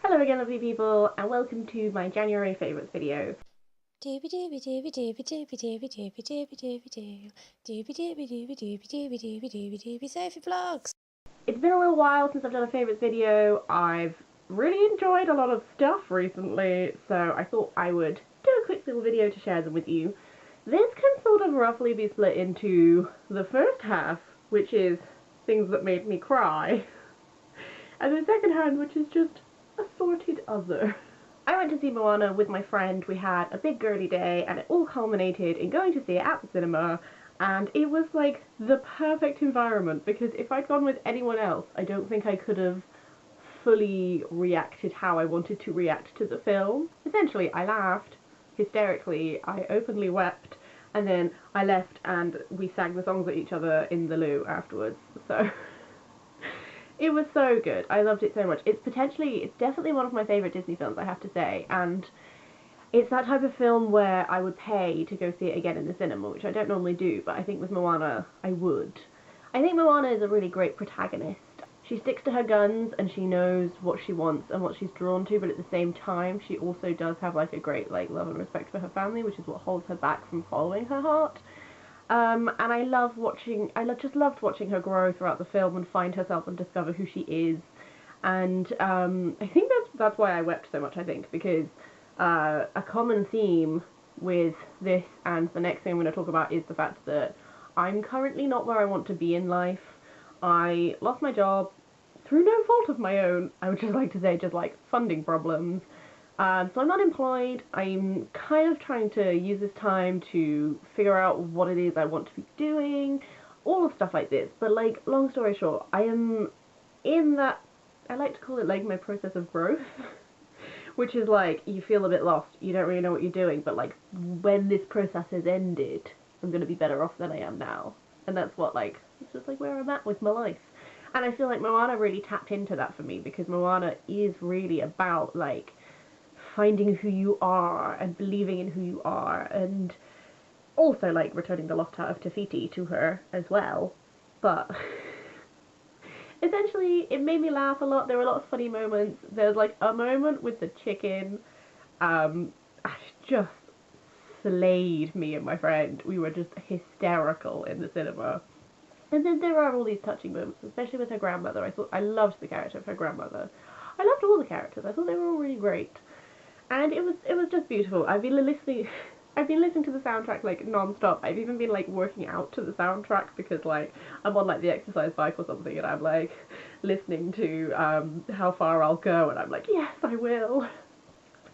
Hello again, lovely people, and welcome to my January favourites video. Sophie Vlogs. It's been a little while since I've done a favourites video. I've really enjoyed a lot of stuff recently, so I thought I would do a quick little video to share them with you. This can sort of roughly be split into the first half, which is things that made me cry, and the second half, which is just assorted other. I went to see Moana with my friend. We had a big girly day and it all culminated in going to see it at the cinema, and it was like the perfect environment because if I'd gone with anyone else I don't think I could have fully reacted how I wanted to react to the film. Essentially I laughed hysterically, I openly wept, and then I left and we sang the songs at each other in the loo afterwards, so it was so good. I loved it so much. It's definitely one of my favourite Disney films, I have to say, and it's that type of film where I would pay to go see it again in the cinema, which I don't normally do, but I think with Moana I would. I think Moana is a really great protagonist. She sticks to her guns and she knows what she wants and what she's drawn to, but at the same time she also does have like a great love and respect for her family, which is what holds her back from following her heart. And I just loved watching her grow throughout the film and find herself and discover who she is. And I think that's why I wept so much, I think, because a common theme with this and the next thing I'm going to talk about is the fact that I'm currently not where I want to be in life. I lost my job through no fault of my own, I would just like to say, just like funding problems. So I'm unemployed. I'm kind of trying to use this time to figure out what it is I want to be doing, all of stuff like this. But like, long story short, I am in that, I like to call it like my process of growth, which is like, you feel a bit lost, you don't really know what you're doing, but like, when this process has ended, I'm going to be better off than I am now. And that's what it's just like where I'm at with my life. And I feel like Moana really tapped into that for me, because Moana is really about like finding who you are and believing in who you are, and also like returning the lost heart of Te Fiti to her as well. But essentially it made me laugh a lot. There were a lot of funny moments. There's like a moment with the chicken, just slayed me and my friend. We were just hysterical in the cinema. And then there are all these touching moments, especially with her grandmother. I loved the character of her grandmother. I loved all the characters. I thought they were all really great. And it was just beautiful. I've been listening to the soundtrack like non-stop. I've even been like working out to the soundtrack because like I'm on like the exercise bike or something and I'm like listening to how far I'll go, and I'm like, yes, I will.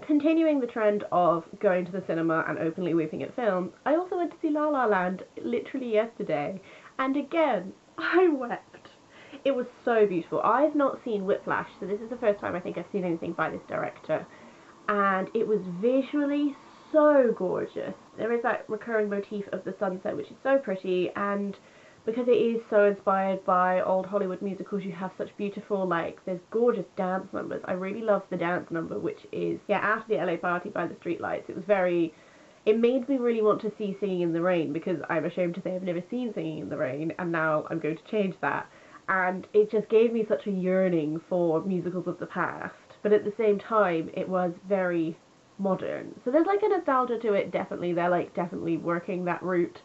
Continuing the trend of going to the cinema and openly weeping at films, I also went to see La La Land literally yesterday, and again I wept. It was so beautiful. I've not seen Whiplash, so this is the first time I think I've seen anything by this director, and it was visually so gorgeous. There is that recurring motif of the sunset, which is so pretty, and because it is so inspired by old Hollywood musicals, you have such beautiful, there's gorgeous dance numbers. I really love the dance number, which is, after the LA Party by the Streetlights. It made me really want to see Singing in the Rain, because I'm ashamed to say I've never seen Singing in the Rain, and now I'm going to change that. And it just gave me such a yearning for musicals of the past, but at the same time it was very modern. So there's like a nostalgia to it, definitely. They're like definitely working that route.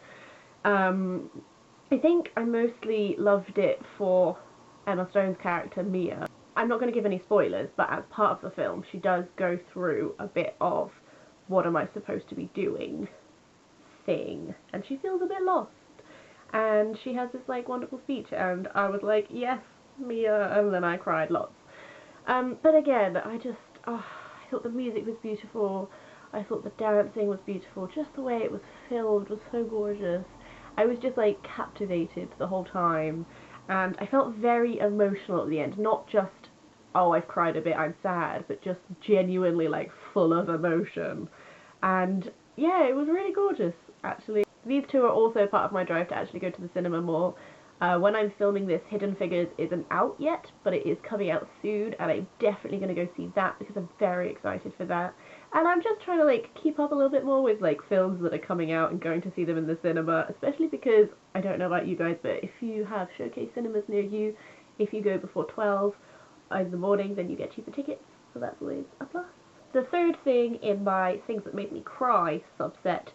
I think I mostly loved it for Emma Stone's character Mia. I'm not going to give any spoilers, but as part of the film she does go through a bit of what am I supposed to be doing thing, and she feels a bit lost. And she has this like wonderful speech, and I was like, yes, Mia, and then I cried lots. But again, I thought the music was beautiful. I thought the dancing was beautiful. Just the way it was filmed was so gorgeous. I was just like captivated the whole time, and I felt very emotional at the end. Not just, oh, I've cried a bit, I'm sad, but just genuinely like full of emotion. And yeah, it was really gorgeous, actually. These two are also part of my drive to actually go to the cinema more. When I'm filming this, Hidden Figures isn't out yet, but it is coming out soon, and I'm definitely going to go see that because I'm very excited for that. And I'm just trying to like keep up a little bit more with like films that are coming out and going to see them in the cinema, especially because, I don't know about you guys, but if you have showcase cinemas near you, if you go before 12 in the morning, then you get cheaper tickets. so that's always a plus. The third thing in my things that made me cry subset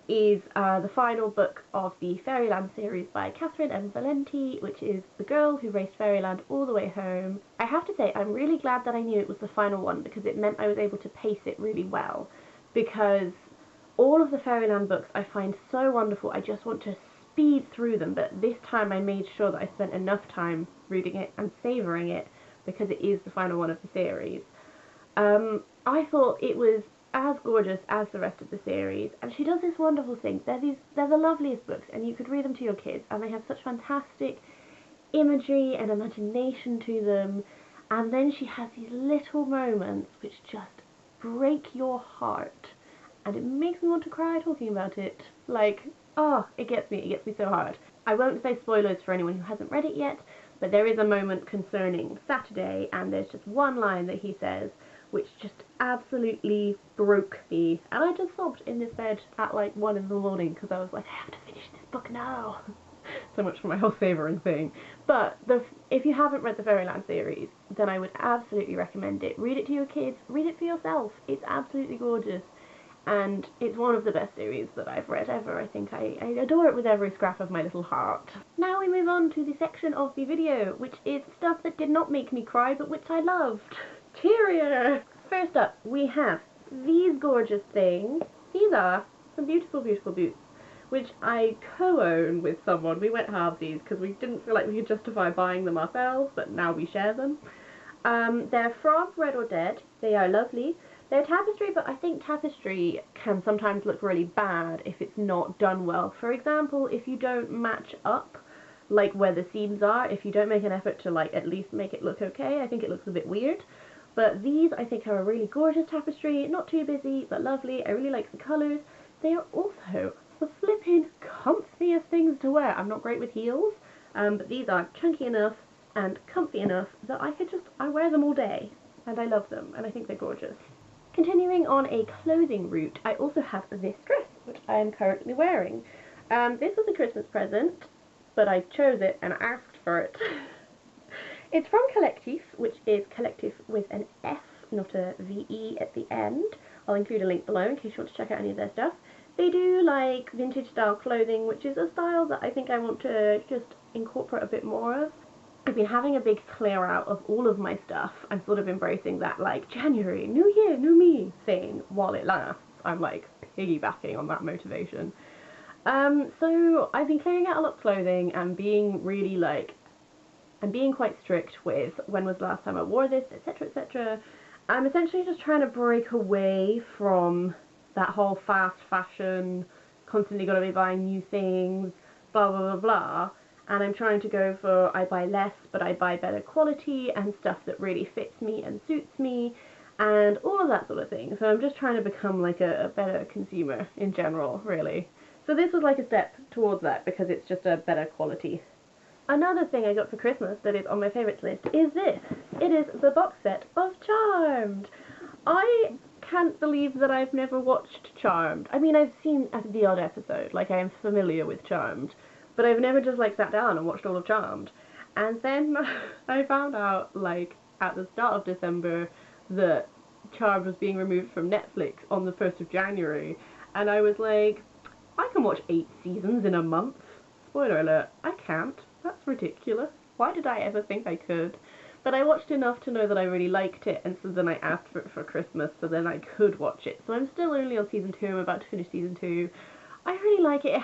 is the final book of the Fairyland series by Catherynne M. Valenti, which is the girl who raced Fairyland all the way home. I have to say, I'm really glad that I knew it was the final one, because it meant I was able to pace it really well, because all of the Fairyland books I find so wonderful, I just want to speed through them, but this time I made sure that I spent enough time reading it and savouring it, because it is the final one of the series. I thought it was as gorgeous as the rest of the series, and she does this wonderful thing. They're the loveliest books, and you could read them to your kids, and they have such fantastic imagery and imagination to them, and then she has these little moments which just break your heart, and it makes me want to cry talking about it. Like, oh, it gets me so hard. I won't say spoilers for anyone who hasn't read it yet, but there is a moment concerning Saturday, and there's just one line that he says which just absolutely broke me, and I just sobbed in this bed at like 1 in the morning, because I was like, I have to finish this book now. So much for my whole savouring thing. But if you haven't read the Fairyland series, then I would absolutely recommend it. Read it to your kids, read it for yourself. It's absolutely gorgeous, and it's one of the best series that I've read ever. I think I adore it with every scrap of my little heart. Now we move on to the section of the video, which is stuff that did not make me cry, but which I loved. Cheerier! First up, we have these gorgeous things. These are some beautiful, beautiful boots, which I co-own with someone. We went halvesies because we didn't feel like we could justify buying them ourselves, but now we share them. They're from Red or Dead. They are lovely. They're tapestry, but I think tapestry can sometimes look really bad if it's not done well. For example, if you don't match up like where the seams are, if you don't make an effort to like at least make it look okay, I think it looks a bit weird. But these I think are a really gorgeous tapestry, not too busy, but lovely. I really like the colours. They are also the flipping comfiest things to wear. I'm not great with heels, but these are chunky enough and comfy enough that I wear them all day, and I love them, and I think they're gorgeous. Continuing on a clothing route, I also have this dress, which I am currently wearing. This was a Christmas present, but I chose it and asked for it. It's from Collectif, which is Collectif with an F, not a V-E at the end. I'll include a link below in case you want to check out any of their stuff. They do like vintage style clothing, which is a style that I think I want to just incorporate a bit more of. I've been having a big clear out of all of my stuff. I'm sort of embracing that like January, new year, new me thing while it lasts. I'm like piggybacking on that motivation. So I've been clearing out a lot of clothing and being really like, I'm being quite strict with when was the last time I wore this, etc, etc. I'm essentially just trying to break away from that whole fast fashion, constantly gotta be buying new things, blah blah blah blah, and I'm trying to go for I buy less but I buy better quality and stuff that really fits me and suits me and all of that sort of thing. So I'm just trying to become like a better consumer in general, really. So this was like a step towards that because it's just a better quality. Another thing I got for Christmas that is on my favourites list is this. It is the box set of Charmed. I can't believe that I've never watched Charmed. I mean, I've seen the odd episode, like I am familiar with Charmed, but I've never just like sat down and watched all of Charmed. And then I found out like at the start of December that Charmed was being removed from Netflix on the 1st of January, and I was like, I can watch 8 seasons in a month. Spoiler alert, I can't. That's ridiculous. Why did I ever think I could? But I watched enough to know that I really liked it, and so then I asked for it for Christmas so then I could watch it. So I'm still only on season 2, I'm about to finish season 2. I really like it.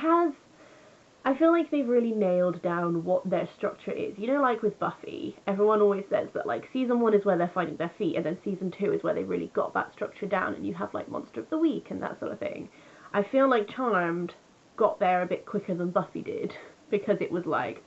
I feel like they've really nailed down what their structure is. You know, like with Buffy, everyone always says that like season 1 is where they're finding their feet, and then season 2 is where they really got that structure down, and you have like Monster of the Week and that sort of thing. I feel like Charmed got there a bit quicker than Buffy did, because it was like,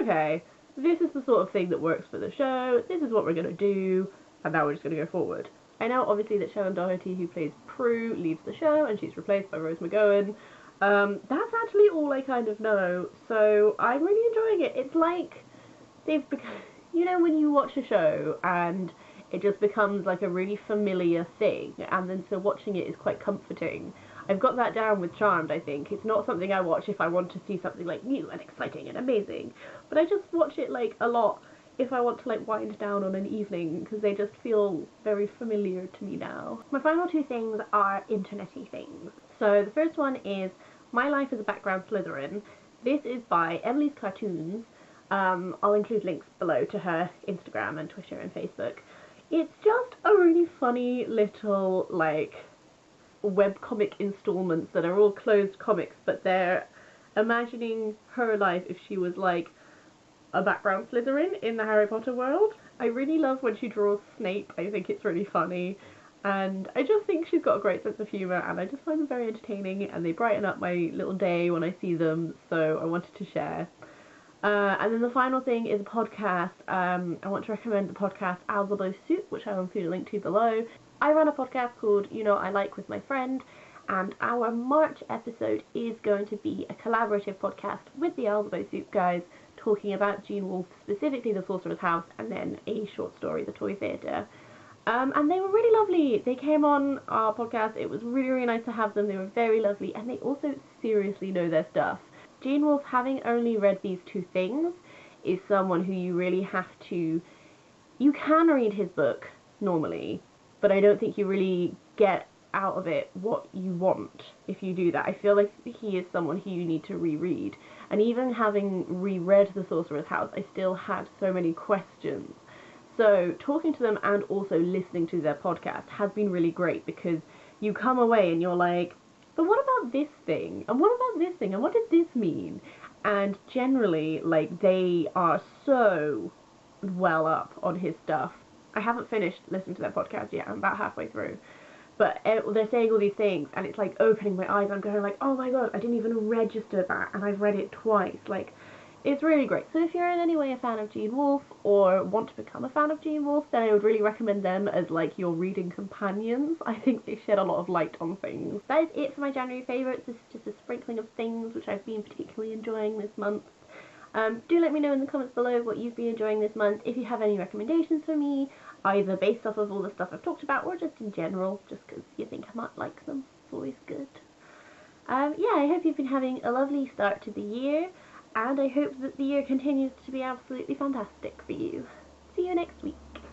okay, this is the sort of thing that works for the show, this is what we're going to do, and now we're just going to go forward. I know obviously that Sharon Doherty, who plays Prue, leaves the show and she's replaced by Rose McGowan. That's actually all I kind of know, so I'm really enjoying it. It's like they've become, you know, when you watch a show and it just becomes like a really familiar thing, and then so watching it is quite comforting. I've got that down with Charmed, I think. It's not something I watch if I want to see something like new and exciting and amazing, but I just watch it like a lot if I want to like wind down on an evening, because they just feel very familiar to me now. My final two things are internety things. So the first one is My Life as a Background Slytherin. This is by Emily's Cartoons. I'll include links below to her Instagram and Twitter and Facebook. It's just a really funny little like webcomic installments that are all closed comics, but they're imagining her life if she was like a background Slytherin in the Harry Potter world. I really love when she draws Snape. I think it's really funny, and I just think she's got a great sense of humour, and I just find them very entertaining, and they brighten up my little day when I see them, so I wanted to share. And then the final thing is a podcast. I want to recommend the podcast Alzabo Soup, which I will include a link to below. I run a podcast called You Know What I Like with my friend, and our March episode is going to be a collaborative podcast with the Alzabo Soup guys, talking about Gene Wolfe, specifically The Sorcerer's House, and then a short story, The Toy Theatre. And they were really lovely. They came on our podcast. It was really, really nice to have them. They were very lovely, and they also seriously know their stuff. Gene Wolfe, having only read these two things, is someone who you really have to... You can read his book normally, but I don't think you really get out of it what you want if you do that. I feel like he is someone who you need to reread. And even having reread The Sorcerer's House, I still had so many questions. So talking to them and also listening to their podcast has been really great, because you come away and you're like, but what about this thing? And what about this thing? And what does this mean? And generally, like, they are so well up on his stuff. I haven't finished listening to their podcast yet. I'm about halfway through. But they're saying all these things, and it's like opening my eyes. I'm going like, oh my god, I didn't even register that, and I've read it twice. Like, it's really great. So if you're in any way a fan of Gene Wolfe, or want to become a fan of Gene Wolfe, then I would really recommend them as like your reading companions. I think they shed a lot of light on things. That is it for my January favourites. This is just a sprinkling of things which I've been particularly enjoying this month. Do let me know in the comments below what you've been enjoying this month. If you have any recommendations for me, either based off of all the stuff I've talked about, or just in general, just because you think I might like them. It's always good. Yeah, I hope you've been having a lovely start to the year, and I hope that the year continues to be absolutely fantastic for you. See you next week.